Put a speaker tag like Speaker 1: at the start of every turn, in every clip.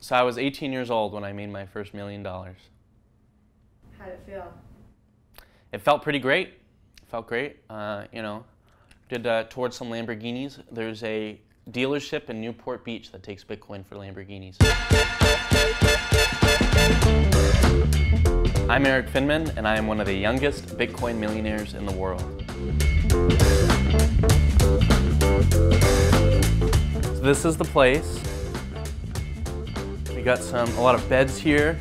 Speaker 1: So I was 18 years old when I made my first $1 million.
Speaker 2: How'd it feel?
Speaker 1: It felt pretty great. It felt great. You know, did towards some Lamborghinis. There's a dealership in Newport Beach that takes Bitcoin for Lamborghinis. I'm Eric Finman, and I am one of the youngest Bitcoin millionaires in the world. So this is the place. We got a lot of beds here.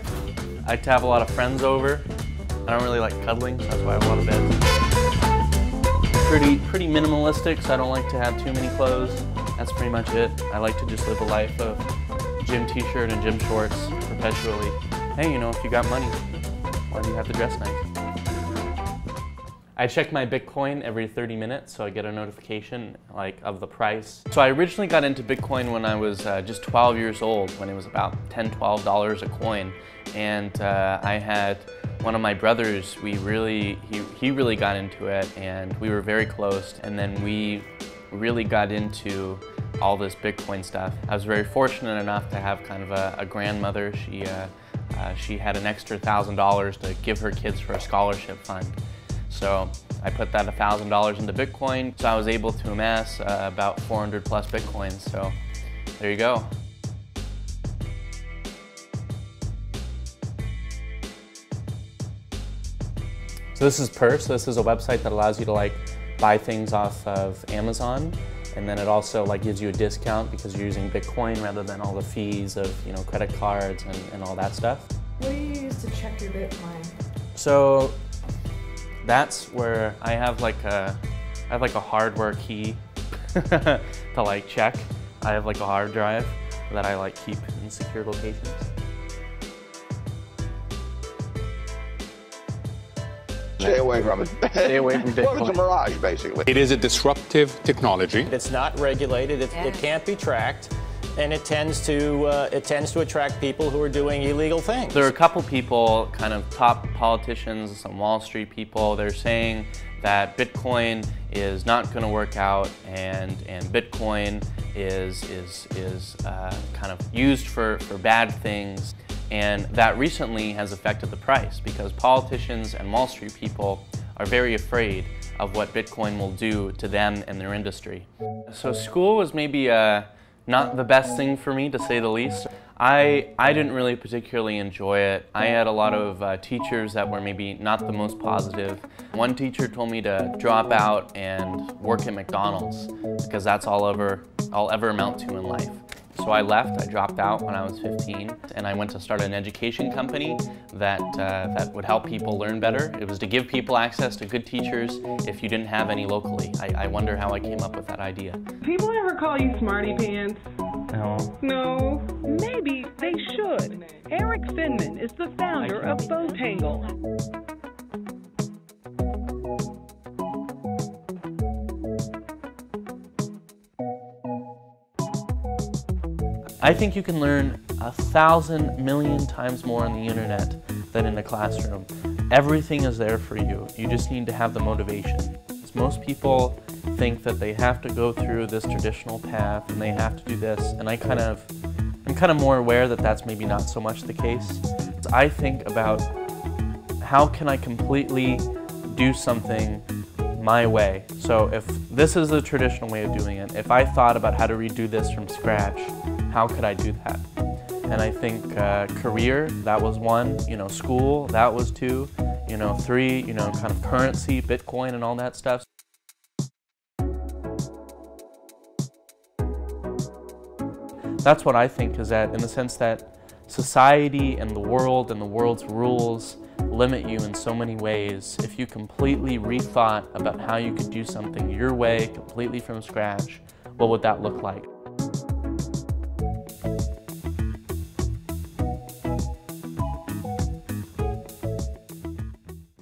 Speaker 1: I like to have a lot of friends over. I don't really like cuddling, so that's why I have a lot of beds. Pretty minimalistic, so I don't like to have too many clothes. That's pretty much it. I like to just live a life of gym t-shirt and gym shorts perpetually. Hey, you know, if you got money, why do you have to dress nice? I check my Bitcoin every 30 minutes, so I get a notification of the price. So I originally got into Bitcoin when I was just 12 years old, when it was about $10, $12 a coin. And I had one of my brothers, he really got into it, and we were very close. And then we really got into all this Bitcoin stuff. I was very fortunate enough to have kind of a grandmother. She had an extra $1,000 to give her kids for a scholarship fund. So I put that $1,000 into Bitcoin, so I was able to amass about 400 plus Bitcoins. So there you go. So this is Purse. This is a website that allows you to buy things off of Amazon, and then it also gives you a discount because you're using Bitcoin rather than all the fees of credit cards and all that stuff.
Speaker 2: What do you use to check your Bitcoin?
Speaker 1: So that's where I have a hardware key to check. I have a hard drive that I keep in secure locations.
Speaker 3: Stay away from it.
Speaker 1: Stay away from Bitcoin.
Speaker 3: Well, it's a mirage, basically.
Speaker 4: It is a disruptive technology.
Speaker 5: It's not regulated. It can't be tracked, and it tends to attract people who are doing illegal things.
Speaker 1: There are a couple people, kind of top politicians, some Wall Street people. They're saying that Bitcoin is not going to work out, and Bitcoin is kind of used for bad things. And that recently has affected the price because politicians and Wall Street people are very afraid of what Bitcoin will do to them and their industry. So school was maybe not the best thing for me, to say the least. I didn't really particularly enjoy it. I had a lot of teachers that were maybe not the most positive. One teacher told me to drop out and work at McDonald's because that's all I'll ever amount to in life. So I left, I dropped out when I was 15, and I went to start an education company that would help people learn better. It was to give people access to good teachers if you didn't have any locally. I wonder how I came up with that idea.
Speaker 6: People ever call you Smarty Pants?
Speaker 1: No.
Speaker 6: No. Maybe they should. Eric Finman is the founder of Botangle.
Speaker 1: I think you can learn 1,000 million times more on the internet than in a classroom. Everything is there for you. You just need to have the motivation. Most people think that they have to go through this traditional path and they have to do this, and I'm kind of more aware that that's maybe not so much the case. I think about how can I completely do something my way. So if this is the traditional way of doing it, if I thought about how to redo this from scratch, how could I do that? And I think career, that was one, school, that was two, three, kind of currency, Bitcoin and all that stuff. That's what I think is that, in the sense that society and the world's rules limit you in so many ways. If you completely rethought about how you could do something your way, completely from scratch, what would that look like?